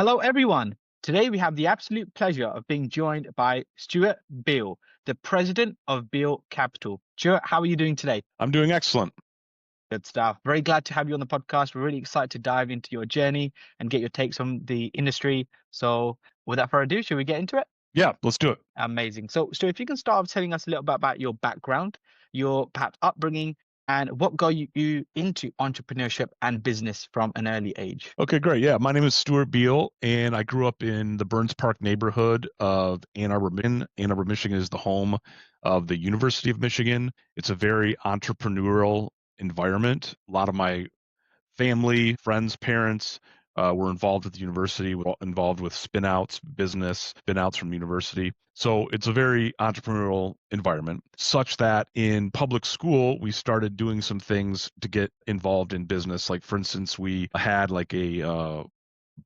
Hello, everyone. Today we have the absolute pleasure of being joined by Stewart Beal, the president of Beal Capital. Stewart, how are you doing today? I'm doing excellent. Good stuff. Very glad to have you on the podcast. We're really excited to dive into your journey and get your takes on the industry. So, without further ado, should we get into it? Yeah, let's do it. Amazing. So, if you can start off telling us a little bit about your background, your perhaps upbringing, and what got you into entrepreneurship and business from an early age. Okay, great. Yeah, my name is Stewart Beal, and I grew up in the Burns Park neighborhood of Ann Arbor, Michigan. Ann Arbor, Michigan is the home of the University of Michigan. It's a very entrepreneurial environment. A lot of my family, friends, parents were involved at the university, were involved with spin-outs, business spin-outs from the university. So it's a very entrepreneurial environment, such that in public school, we started doing some things to get involved in business. Like, for instance, we had like a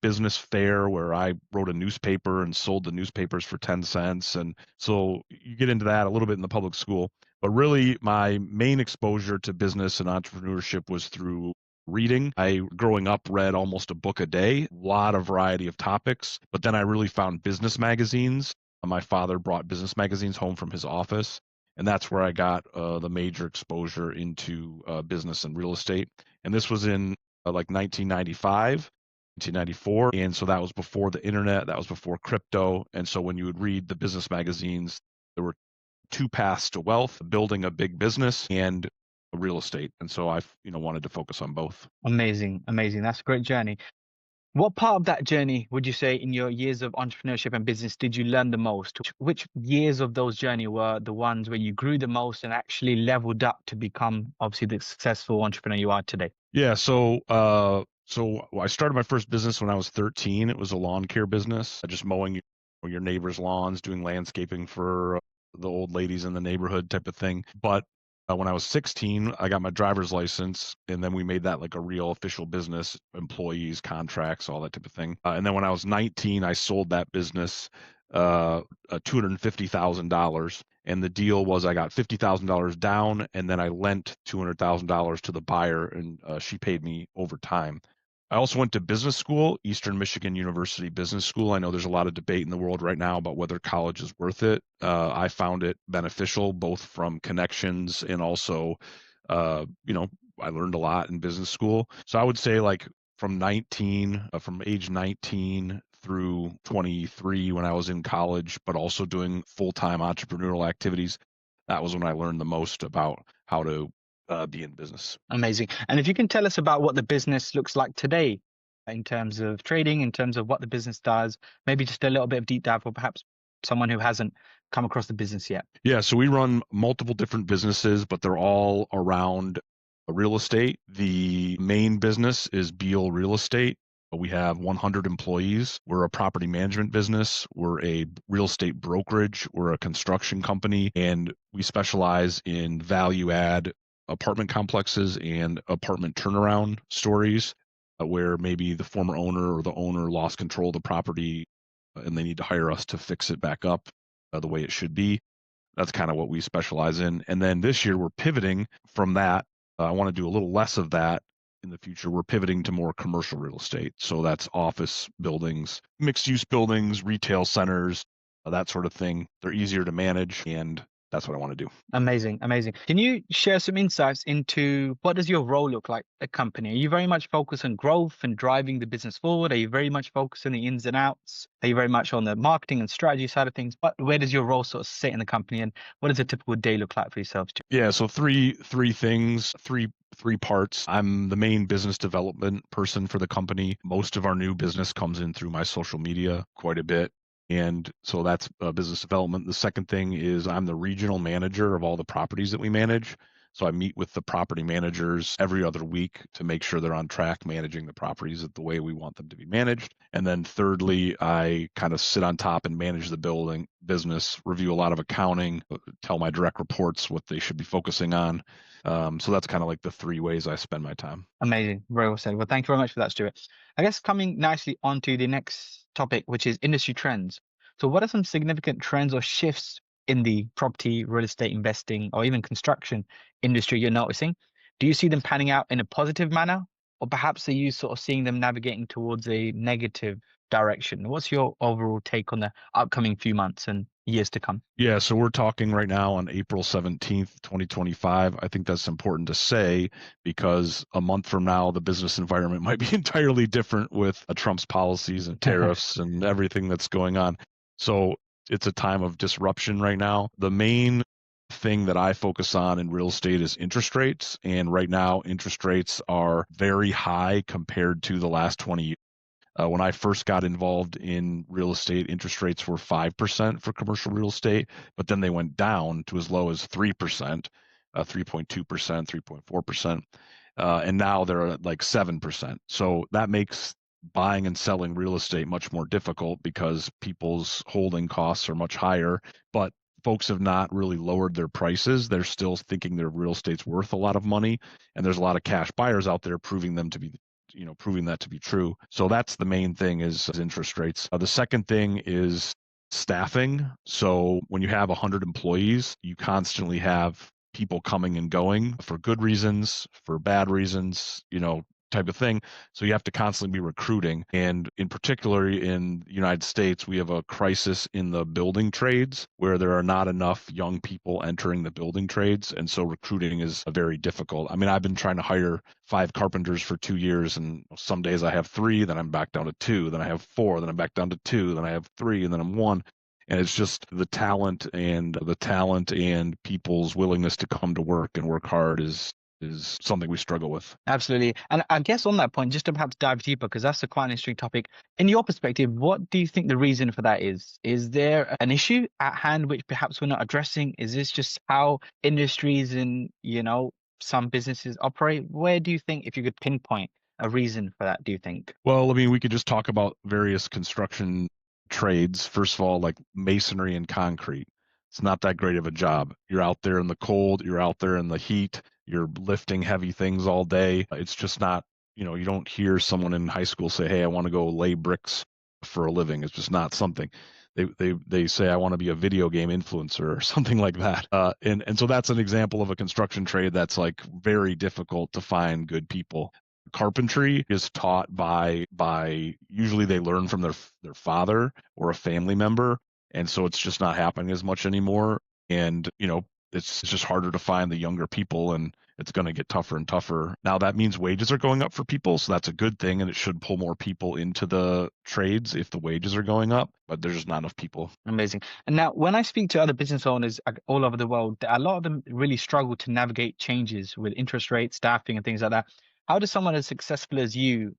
business fair where I wrote a newspaper and sold the newspapers for 10 cents. And so you get into that a little bit in the public school. But really, my main exposure to business and entrepreneurship was through reading. I, growing up, read almost a book a day, a lot of variety of topics. But then I really found business magazines. My father brought business magazines home from his office. And that's where I got the major exposure into business and real estate. And this was in like 1995. 1994. And so that was before the internet, that was before crypto. And so when you would read the business magazines, there were two paths to wealth: building a big business and real estate. And so I, wanted to focus on both. Amazing, amazing. That's a great journey. What part of that journey would you say in your years of entrepreneurship and business did you learn the most? Which years of those journey were the ones where you grew the most and actually leveled up to become obviously the successful entrepreneur you are today? Yeah. So I started my first business when I was 13. It was a lawn care business, just mowing your neighbors' lawns, doing landscaping for the old ladies in the neighborhood type of thing. But when I was 16, I got my driver's license, and then we made that like a real official business, employees, contracts, all that type of thing. And then when I was 19, I sold that business $250,000. And the deal was I got $50,000 down, and then I lent $200,000 to the buyer, and she paid me over time. I also went to business school, Eastern Michigan University Business School. I know there's a lot of debate in the world right now about whether college is worth it. I found it beneficial, both from connections and also, I learned a lot in business school. So I would say like from age 19 through 23 when I was in college, but also doing full-time entrepreneurial activities, that was when I learned the most about how to be in business. Amazing. And if you can tell us about what the business looks like today in terms of trading, in terms of what the business does, maybe just a little bit of deep dive for perhaps someone who hasn't come across the business yet. Yeah, so we run multiple different businesses, but they're all around real estate. The main business is Beal Real Estate. We have 100 employees. We're a property management business. We're a real estate brokerage. We're a construction company, and we specialize in value add apartment complexes and apartment turnaround stories where maybe the former owner or the owner lost control of the property and they need to hire us to fix it back up the way it should be. That's kind of what we specialize in. And then this year we're pivoting from that. I want to do a little less of that in the future. We're pivoting to more commercial real estate. So that's office buildings, mixed use buildings, retail centers, that sort of thing. They're easier to manage, and that's what I want to do. Amazing, amazing. Can you share some insights into what does your role look like at a company? Are you very much focused on growth and driving the business forward? Are you very much focused on the ins and outs? Are you very much on the marketing and strategy side of things? But where does your role sort of sit in the company, and what does a typical day look like for yourselves? Yeah, so three things, three parts. I'm the main business development person for the company. Most of our new business comes in through my social media quite a bit. And so that's business development. The second thing is I'm the regional manager of all the properties that we manage. So I meet with the property managers every other week to make sure they're on track managing the properties the way we want them to be managed. And then thirdly, I kind of sit on top and manage the building business, review a lot of accounting, tell my direct reports what they should be focusing on. So that's kind of like the three ways I spend my time. Amazing. Very well said. Well, thank you very much for that, Stuart. I guess coming nicely onto the next topic, which is industry trends. So, what are some significant trends or shifts in the property, real estate investing, or even construction industry you're noticing? Do you see them panning out in a positive manner, or perhaps are you sort of seeing them navigating towards a negative direction? What's your overall take on the upcoming few months and years to come? Yeah, so we're talking right now on April 17th, 2025. I think that's important to say because a month from now, the business environment might be entirely different with Trump's policies and tariffs and everything that's going on. So it's a time of disruption right now. The main thing that I focus on in real estate is interest rates. And right now, interest rates are very high compared to the last 20 years. When I first got involved in real estate, interest rates were 5% for commercial real estate, but then they went down to as low as 3%, 3.2%, 3.4%. And now they're at like 7%. So that makes buying and selling real estate much more difficult because people's holding costs are much higher, but folks have not really lowered their prices. They're still thinking their real estate's worth a lot of money, and there's a lot of cash buyers out there proving that to be true. So that's the main thing is interest rates. The second thing is staffing. So when you have 100 employees, you constantly have people coming and going for good reasons, for bad reasons, type of thing. So you have to constantly be recruiting. And in particular, in the United States, we have a crisis in the building trades where there are not enough young people entering the building trades. And so recruiting is very difficult. I mean, I've been trying to hire 5 carpenters for 2 years, and some days I have 3, then I'm back down to 2, then I have 4, then I'm back down to 2, then I have 3, and then I'm 1. And it's just the talent and people's willingness to come to work and work hard is something we struggle with. Absolutely. And I guess on that point, just to perhaps dive deeper, because that's a quite an interesting topic. In your perspective, what do you think the reason for that is? Is there an issue at hand which perhaps we're not addressing? Is this just how industries and, some businesses operate? Where do you think, if you could pinpoint a reason for that, do you think? Well, I mean, we could just talk about various construction trades. First of all, like masonry and concrete. It's not that great of a job. You're out there in the cold, you're out there in the heat, you're lifting heavy things all day. It's just not, you don't hear someone in high school say, "Hey, I want to go lay bricks for a living." It's just not something. They say, "I want to be a video game influencer," or something like that. And so that's an example of a construction trade that's like very difficult to find good people. Carpentry is taught by usually they learn from their father or a family member, and so it's just not happening as much anymore. And it's just harder to find the younger people, and it's going to get tougher and tougher. Now that means wages are going up for people, so that's a good thing, and it should pull more people into the trades if the wages are going up, but there's just not enough people. Amazing. And now, when I speak to other business owners all over the world, a lot of them really struggle to navigate changes with interest rates, staffing, and things like that. How does someone as successful as you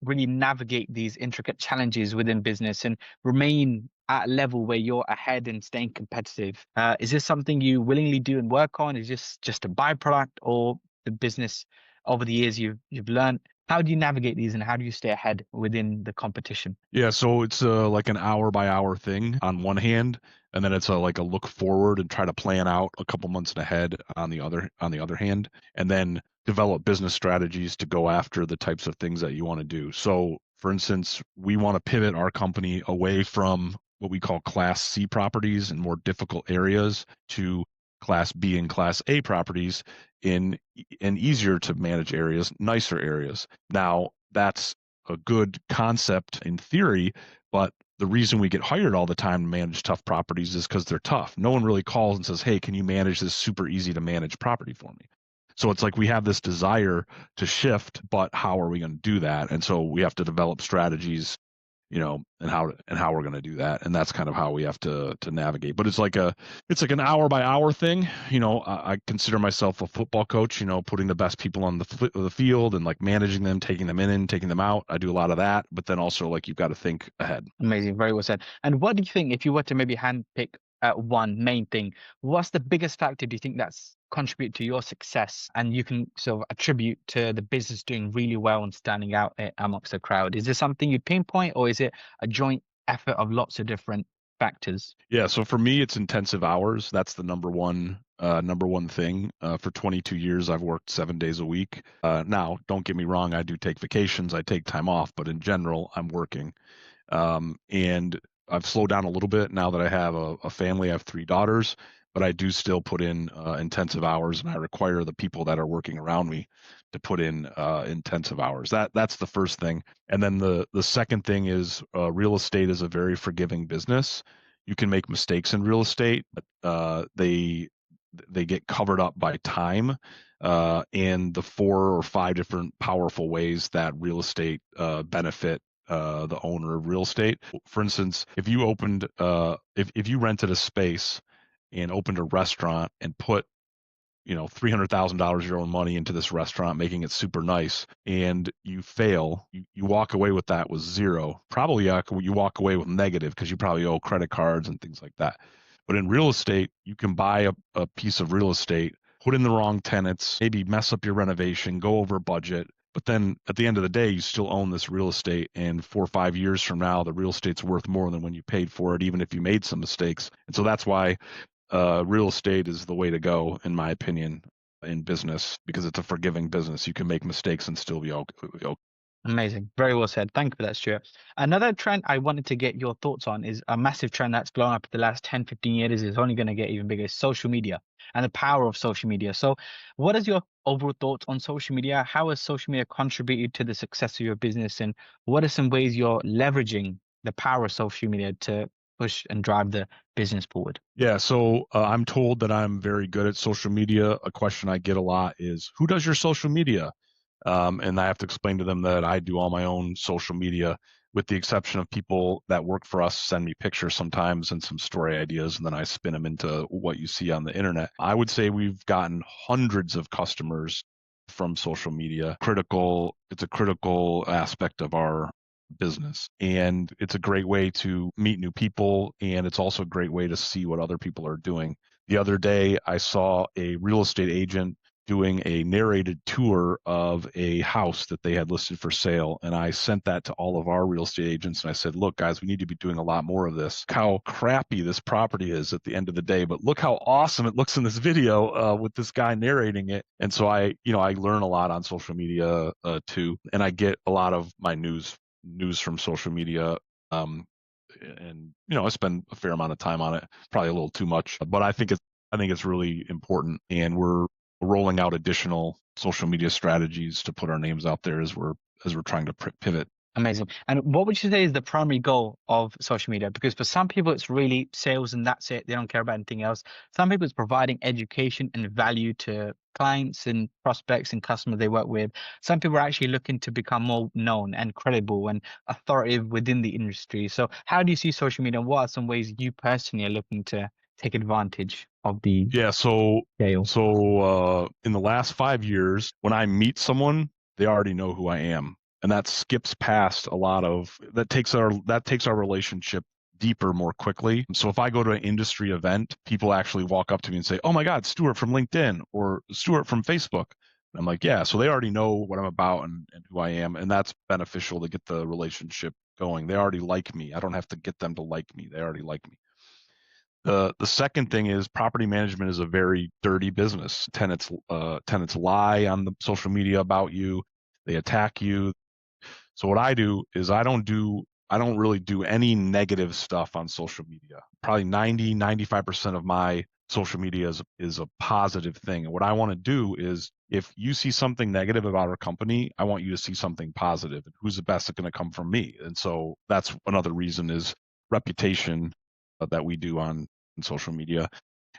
really navigate these intricate challenges within business and remain at a level where you're ahead and staying competitive? Is this something you willingly do and work on? Is this just a byproduct, or the business over the years you've learned? How do you navigate these, and how do you stay ahead within the competition? Yeah, so it's like an hour by hour thing on one hand, and then it's like a look forward and try to plan out a couple months ahead on the other hand, and then develop business strategies to go after the types of things that you want to do. So, for instance, we want to pivot our company away from what we call Class C properties in more difficult areas to Class B and Class A properties in easier to manage areas, nicer areas. Now, that's a good concept in theory, but the reason we get hired all the time to manage tough properties is because they're tough. No one really calls and says, "Hey, can you manage this super easy to manage property for me?" So it's like we have this desire to shift, but how are we going to do that? And so we have to develop strategies, and how we're going to do that. And that's kind of how we have to navigate. But it's like an hour by hour thing. I consider myself a football coach, putting the best people on the field and like managing them, taking them in and taking them out. I do a lot of that, but then also like you've got to think ahead. Amazing, very well said. And what do you think, if you were to maybe handpick one main thing, what's the biggest factor do you think that's contribute to your success, and you can sort of attribute to the business doing really well and standing out amongst the crowd? Is there something you'd pinpoint, or is it a joint effort of lots of different factors? Yeah, so for me, it's intensive hours. That's the number one thing. For 22 years, I've worked 7 days a week. Now, don't get me wrong, I do take vacations, I take time off, but in general, I'm working. And I've slowed down a little bit now that I have a family. I have 3 daughters, but I do still put in intensive hours, and I require the people that are working around me to put in intensive hours. That's the first thing. And then the second thing is real estate is a very forgiving business. You can make mistakes in real estate, but they get covered up by time and the 4 or 5 different powerful ways that real estate benefit the owner of real estate. For instance, if you opened if you rented a space and opened a restaurant and put $300,000 of your own money into this restaurant, making it super nice, and you fail, you walk away with that with zero. Probably you walk away with negative because you probably owe credit cards and things like that. But in real estate, you can buy a piece of real estate, put in the wrong tenants, maybe mess up your renovation, go over budget. But then at the end of the day, you still own this real estate. And 4 or 5 years from now, the real estate's worth more than when you paid for it, even if you made some mistakes. And so that's why real estate is the way to go, in my opinion, in business, because it's a forgiving business. You can make mistakes and still be okay. Amazing. Very well said. Thank you for that, Stuart. Another trend I wanted to get your thoughts on is a massive trend that's blown up in the last 10, 15 years. Is only going to get even bigger. Is social media and the power of social media. So what is your overall thoughts on social media? How has social media contributed to the success of your business? And what are some ways you're leveraging the power of social media to push and drive the business forward? Yeah, so I'm told that I'm very good at social media. A question I get a lot is, who does your social media? And I have to explain to them that I do all my own social media, with the exception of people that work for us send me pictures sometimes and some story ideas, and then I spin them into what you see on the internet. I would say we've gotten hundreds of customers from social media. It's a critical aspect of our business, and it's a great way to meet new people, and it's also a great way to see what other people are doing. The other day I saw a real estate agent doing a narrated tour of a house that they had listed for sale, and I sent that to all of our real estate agents, and I said, look guys, we need to be doing a lot more of this. How crappy this property is at the end of the day, but look how awesome it looks in this video with this guy narrating it. And so I learn a lot on social media too, and I get a lot of my news from social media. And I spend a fair amount of time on it, probably a little too much, but I think it's really important, and we're rolling out additional social media strategies to put our names out there as we're trying to pivot. Amazing. And what would you say is the primary goal of social media? Because for some people, it's really sales and that's it. They don't care about anything else. Some people, it's providing education and value to clients and prospects and customers they work with. Some people are actually looking to become more known and credible and authoritative within the industry. So how do you see social media? And what are some ways you personally are looking to take advantage of the Yeah, so scale? in the last 5 years, when I meet someone, they already know who I am, and that skips past a lot of that takes our relationship deeper more quickly. So if I go to an industry event, people actually walk up to me and say, "Oh my God, Stuart from LinkedIn or Stuart from Facebook." And I'm like, "Yeah," so they already know what I'm about and who I am, and that's beneficial to get the relationship going. They already like me. I don't have to get them to like me. They already like me. The second thing is, property management is a very dirty business. Tenants lie on the social media about you. They attack you. So what I do is I don't really do any negative stuff on social media. Probably 95% of my social media is a positive thing. And what I want to do is, if you see something negative about our company, I want you to see something positive. And who's the best going to come from me? And so that's another reason is reputation that we do on social media.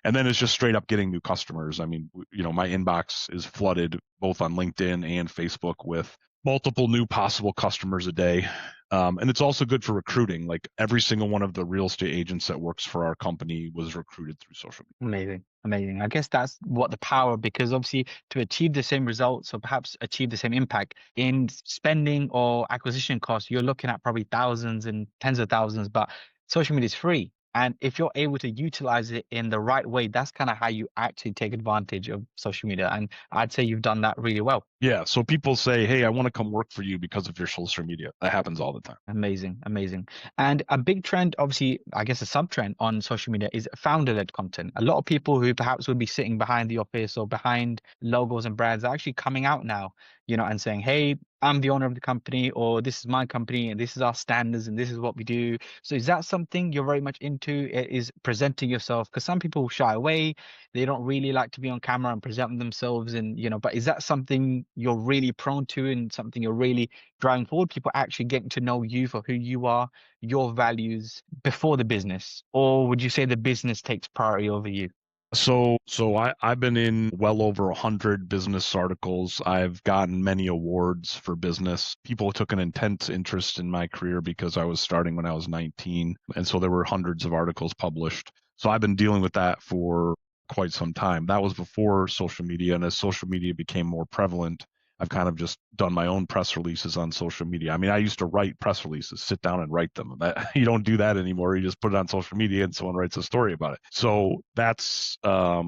And then it's just straight up getting new customers. I mean, my inbox is flooded both on LinkedIn and Facebook with multiple new possible customers a day. And it's also good for recruiting. Like, every single one of the real estate agents that works for our company was recruited through social media. Amazing. Amazing. I guess that's what the power, because obviously to achieve the same results or perhaps achieve the same impact in spending or acquisition costs, you're looking at probably thousands and tens of thousands, but social media is free. And if you're able to utilize it in the right way, that's kind of how you actually take advantage of social media. And I'd say you've done that really well. Yeah. So people say, "Hey, I want to come work for you because of your social media." That happens all the time. Amazing, amazing. And a big trend, obviously, I guess a sub-trend on social media is founder-led content. A lot of people who perhaps would be sitting behind the office or behind logos and brands are actually coming out now and saying, hey, I'm the owner of the company, or this is my company, and this is our standards, and this is what we do. So is that something you're very much into, is presenting yourself? Because some people shy away, they don't really like to be on camera and present themselves, and but is that something you're really prone to and something you're really driving forward? People actually getting to know you for who you are, your values before the business, or would you say the business takes priority over you? I've been in well over 100 business articles. I've gotten many awards for business. People took an intense interest in my career because I was starting when I was 19. And so there were hundreds of articles published. So I've been dealing with that for quite some time. That was before social media. And as social media became more prevalent, I've kind of just done my own press releases on social media. I mean, I used to write press releases, sit down and write them. That you don't do that anymore. You just put it on social media and someone writes a story about it. So that's how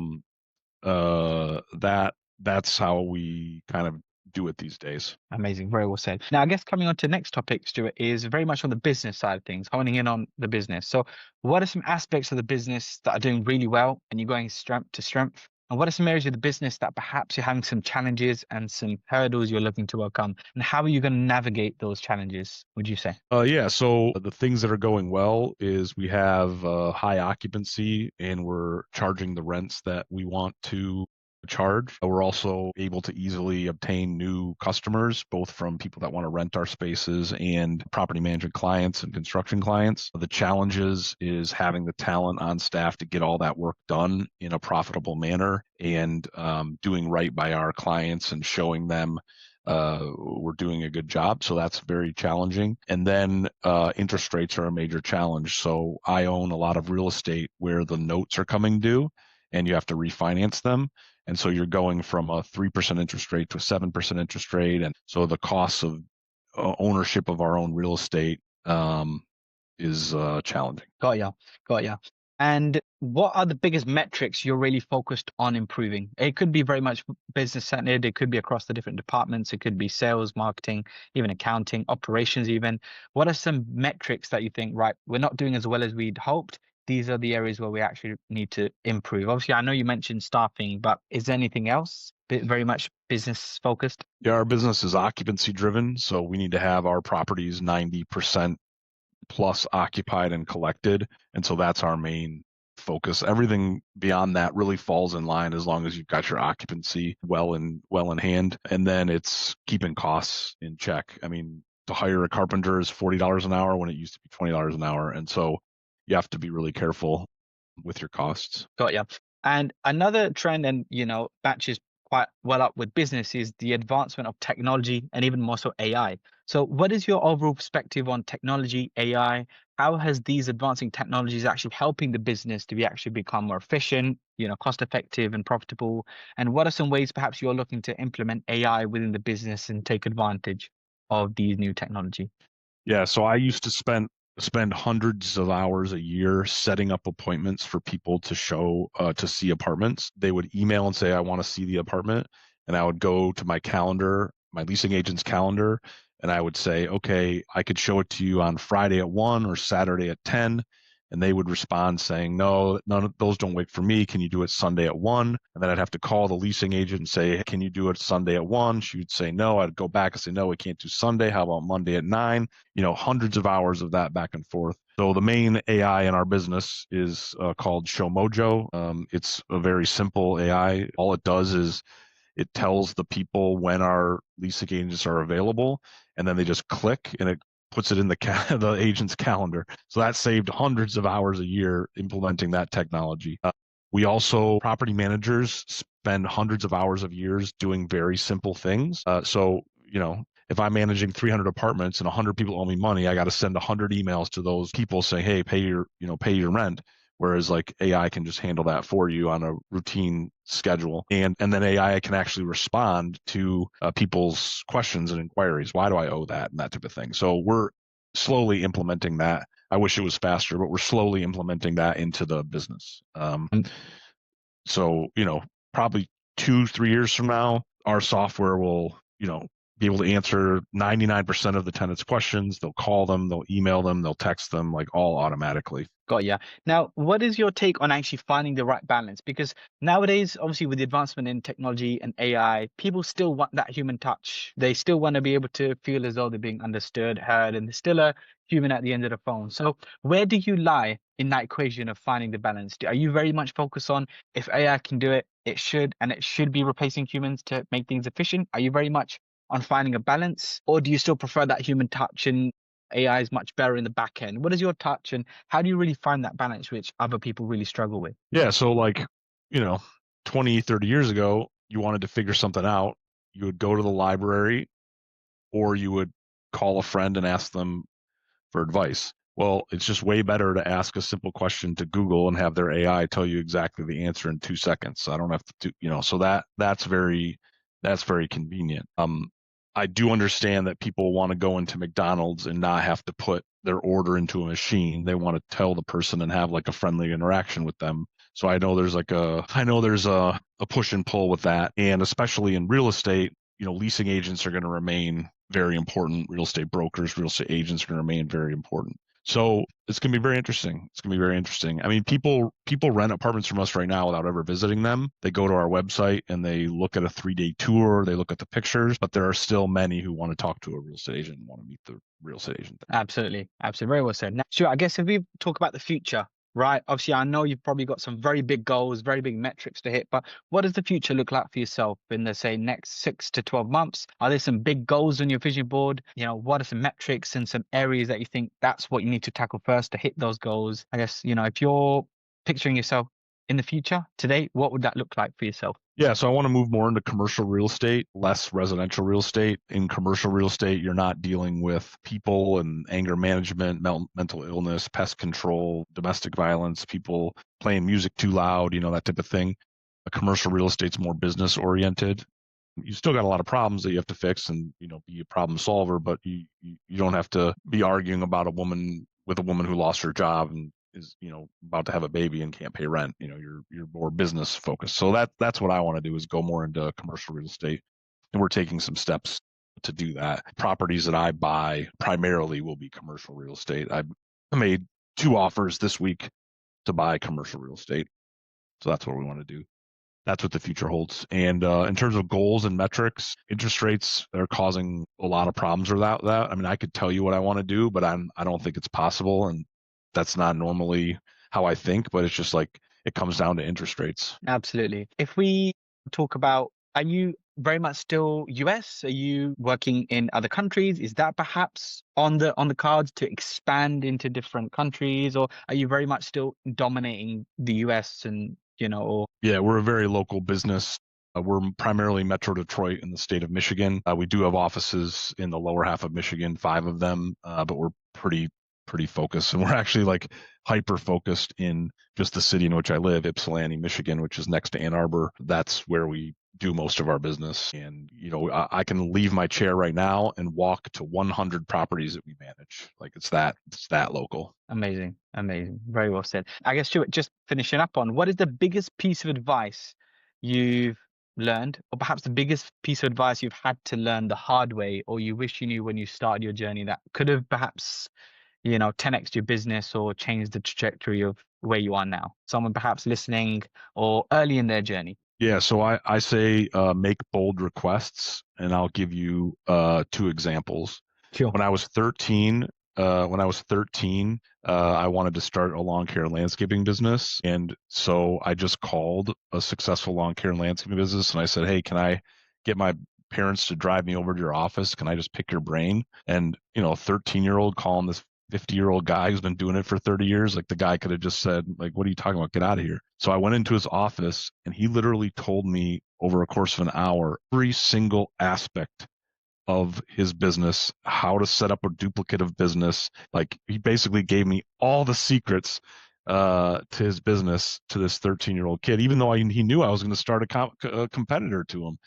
we kind of do it these days. Amazing. Very well said. Now, I guess coming on to the next topic, Stuart, is very much on the business side of things, honing in on the business. So, what are some aspects of the business that are doing really well and you're going strength to strength? And what are some areas of the business that perhaps you're having some challenges and some hurdles you're looking to overcome? And how are you going to navigate those challenges, would you say? Yeah, so the things that are going well is we have high occupancy and we're charging the rents that we want to charge. We're also able to easily obtain new customers, both from people that want to rent our spaces and property management clients and construction clients. The challenges is having the talent on staff to get all that work done in a profitable manner and doing right by our clients and showing them we're doing a good job. So that's very challenging. And then interest rates are a major challenge. So I own a lot of real estate where the notes are coming due and you have to refinance them. And so you're going from a 3% interest rate to a 7% interest rate. And so the cost of ownership of our own real estate is challenging. Got ya. Got ya. And what are the biggest metrics you're really focused on improving? It could be very much business centered. It could be across the different departments. It could be sales, marketing, even accounting, operations, even. What are some metrics that you think, right, we're not doing as well as we'd hoped? These are the areas where we actually need to improve. Obviously, I know you mentioned staffing, but is there anything else very much business focused? Yeah, our business is occupancy driven. So we need to have our properties 90% plus occupied and collected. And so that's our main focus. Everything beyond that really falls in line as long as you've got your occupancy well in hand. And then it's keeping costs in check. I mean, to hire a carpenter is $40 an hour when it used to be $20 an hour. And so you have to be really careful with your costs. Got ya. And another trend, and matches quite well up with business, is the advancement of technology and even more so AI. So, what is your overall perspective on technology, AI? How has these advancing technologies actually helping the business to be actually become more efficient, cost effective and profitable? And what are some ways perhaps you're looking to implement AI within the business and take advantage of these new technology? Yeah, so I used to spend hundreds of hours a year setting up appointments for people to see apartments. They would email and say, I want to see the apartment. And I would go to my calendar, my leasing agent's calendar, and I would say, okay, I could show it to you on Friday at 1 or Saturday at 10. And they would respond saying, no, none of those don't work for me. Can you do it Sunday at 1? And then I'd have to call the leasing agent and say, can you do it Sunday at 1? She would say no. I'd go back and say, no, we can't do Sunday. How about Monday at 9? Hundreds of hours of that back and forth. So the main AI in our business is called Show Mojo. It's a very simple AI. All it does is it tells the people when our leasing agents are available, and then they just click and it puts it in the agent's calendar. So that saved hundreds of hours a year implementing that technology. We also, property managers spend hundreds of hours of years doing very simple things. If I'm managing 300 apartments and 100 people owe me money, I got to send 100 emails to those people saying, hey, pay your rent. Whereas like AI can just handle that for you on a routine schedule. And then AI can actually respond to people's questions and inquiries. Why do I owe that? And that type of thing. So we're slowly implementing that. I wish it was faster, but we're slowly implementing that into the business. So, probably 2-3 years from now, our software will, be able to answer 99% of the tenants' questions. They'll call them, they'll email them, they'll text them, like all automatically. Got ya. Now, what is your take on actually finding the right balance? Because nowadays, obviously, with the advancement in technology and AI, people still want that human touch. They still want to be able to feel as though they're being understood, heard, and there's still a human at the end of the phone. So, where do you lie in that equation of finding the balance? Are you very much focused on if AI can do it, it should, and it should be replacing humans to make things efficient? Are you very much on finding a balance, or do you still prefer that human touch and AI is much better in the back end? What is your touch and how do you really find that balance, which other people really struggle with? Yeah, so like, you know, 20, 30 years ago, you wanted to figure something out, you would go to the library or you would call a friend and ask them for advice. Well, it's just way better to ask a simple question to Google and have their AI tell you exactly the answer in 2 seconds. I don't have to do, so that's very convenient. I do understand that people want to go into McDonald's and not have to put their order into a machine. They want to tell the person and have like a friendly interaction with them. So I know there's a push and pull with that. And especially in real estate, leasing agents are going to remain very important. Real estate brokers, real estate agents are going to remain very important. So it's going to be very interesting. It's going to be very interesting. I mean, people rent apartments from us right now without ever visiting them. They go to our website and they look at a 3-day tour. They look at the pictures, but there are still many who want to talk to a real estate agent and want to meet the real estate agent. Absolutely. Absolutely. Very well said. Now, sure, I guess if we talk about the future, right? Obviously, I know you've probably got some very big goals, very big metrics to hit, but what does the future look like for yourself in the, say, next 6 to 12 months? Are there some big goals on your vision board? What are some metrics and some areas that you think that's what you need to tackle first to hit those goals? I guess, if you're picturing yourself in the future today, what would that look like for yourself? Yeah, so I want to move more into commercial real estate, less residential real estate. In commercial real estate, you're not dealing with people and anger management, mental illness, pest control, domestic violence, people playing music too loud, that type of thing. Commercial real estate's more business oriented. You still got a lot of problems that you have to fix and, be a problem solver, but you don't have to be arguing about a woman who lost her job and is about to have a baby and can't pay rent. You're more business focused. So that's what I want to do, is go more into commercial real estate, and we're taking some steps to do that. Properties that I buy primarily will be commercial real estate. I made 2 offers this week to buy commercial real estate, so that's what we want to do. That's what the future holds. And in terms of goals and metrics, interest rates are causing a lot of problems with that. I mean, I could tell you what I want to do, but I don't think it's possible, and that's not normally how I think. But it's just like it comes down to interest rates. Absolutely. If we talk about, are you very much still US? Are you working in other countries? Is that perhaps on the cards to expand into different countries, or are you very much still dominating the US and or Yeah, we're a very local business. We're primarily Metro Detroit in the state of Michigan. We do have offices in the lower half of Michigan, 5 of them, but we're pretty focused, and we're actually like hyper focused in just the city in which I live, Ypsilanti, Michigan, which is next to Ann Arbor. That's where we do most of our business. And I can leave my chair right now and walk to 100 properties that we manage. Like it's that local. Amazing, amazing. Very well said. I guess, Stuart, just finishing up on, what is the biggest piece of advice you've learned, or perhaps the biggest piece of advice you've had to learn the hard way, or you wish you knew when you started your journey that could have perhaps 10x your business or change the trajectory of where you are now? Someone perhaps listening or early in their journey. Yeah, so I say make bold requests, and I'll give you 2 examples. Sure. When I was 13, I wanted to start a lawn care and landscaping business, and so I just called a successful lawn care and landscaping business, and I said, "Hey, can I get my parents to drive me over to your office? Can I just pick your brain?" And a 13-year-old calling this 50-year-old guy who's been doing it for 30 years, like the guy could have just said, like, "What are you talking about? Get out of here." So I went into his office, and he literally told me over a course of an hour every single aspect of his business, how to set up a duplicative business. Like he basically gave me all the secrets to his business, to this 13-year-old kid, even though he knew I was going to start a competitor to him.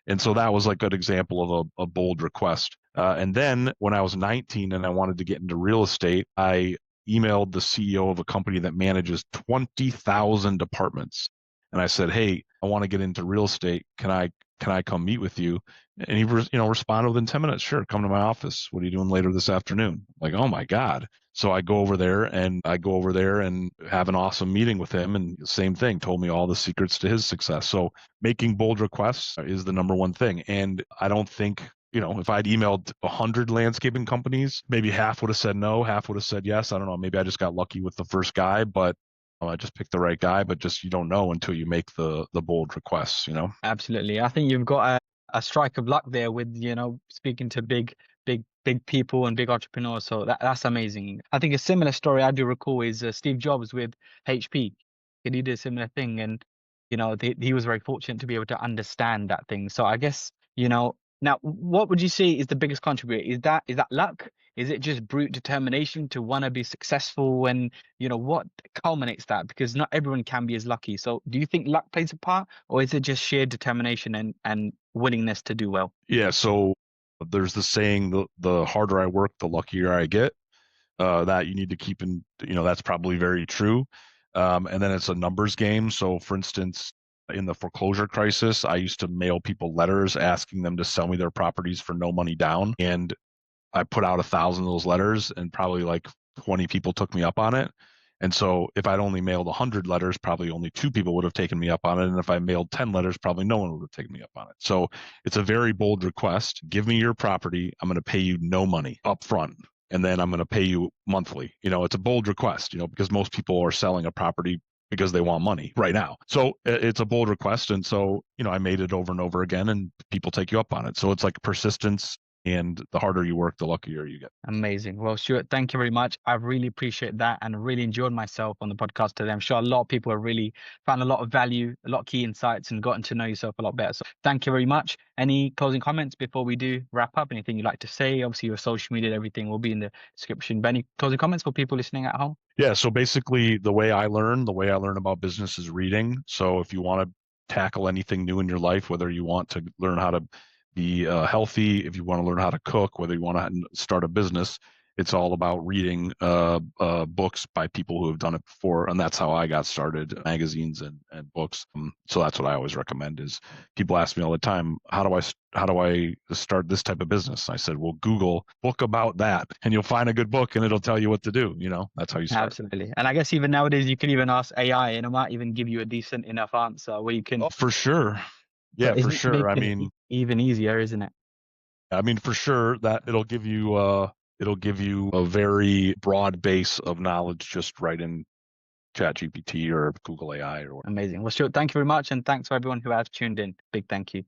And so that was like an example of a bold request. And then when I was 19 and I wanted to get into real estate, I emailed the CEO of a company that manages 20,000 apartments. And I said, "Hey, I want to get into real estate. Can I can I come meet with you? And he responded within 10 minutes. Sure, come to my office. What are you doing later this afternoon? Like, oh my God. So I go over there and have an awesome meeting with him, and same thing, told me all the secrets to his success. So making bold requests is the number one thing. And I don't think, if I'd emailed 100 landscaping companies, maybe half would have said no, half would have said yes. I don't know. Maybe I just got lucky with the first guy, but I just picked the right guy. But just, you don't know until you make the bold requests, Absolutely. I think you've got a strike of luck there with, speaking to big people and big entrepreneurs. So that's amazing. I think a similar story I do recall is Steve Jobs with HP. And he did a similar thing. And, he was very fortunate to be able to understand that thing. So I guess, now what would you say is the biggest contributor? Is that luck? Is it just brute determination to want to be successful? And, what culminates that? Because not everyone can be as lucky. So do you think luck plays a part, or is it just sheer determination and willingness to do well? Yeah. So there's the saying, the harder I work, the luckier I get. That you need to keep in, that's probably very true. And then it's a numbers game. So for instance, in the foreclosure crisis, I used to mail people letters asking them to sell me their properties for no money down. And I put out 1,000 of those letters, and probably like 20 people took me up on it. And so if I'd only mailed 100 letters, probably only 2 people would have taken me up on it. And if I mailed 10 letters, probably no one would have taken me up on it. So it's a very bold request. Give me your property. I'm going to pay you no money up front, and then I'm going to pay you monthly. It's a bold request, because most people are selling a property because they want money right now. So it's a bold request. And so, I made it over and over again, and people take you up on it. So it's like persistence, and the harder you work, the luckier you get. Amazing. Well, Stuart, thank you very much. I really appreciate that and really enjoyed myself on the podcast today. I'm sure a lot of people have really found a lot of value, a lot of key insights, and gotten to know yourself a lot better. So thank you very much. Any closing comments before we do wrap up? Anything you'd like to say? Obviously, your social media, everything will be in the description. But any closing comments for people listening at home? Yeah. So basically, the way I learn about business is reading. So if you want to tackle anything new in your life, whether you want to learn how to be healthy, if you want to learn how to cook, whether you want to start a business, it's all about reading books by people who have done it before. And that's how I got started, magazines and books. So that's what I always recommend. Is people ask me all the time, how do I start this type of business? I said, well, Google book about that, and you'll find a good book, and it'll tell you what to do. That's how you start. Absolutely. And I guess even nowadays you can even ask AI, and it might even give you a decent enough answer where you can. Oh, for sure. Yeah, for sure. I mean, even easier, isn't it? I mean, for sure that it'll give you a very broad base of knowledge just right in ChatGPT or Google AI or whatever. Amazing. Well, Stuart, thank you very much. And thanks for everyone who has tuned in. Big thank you.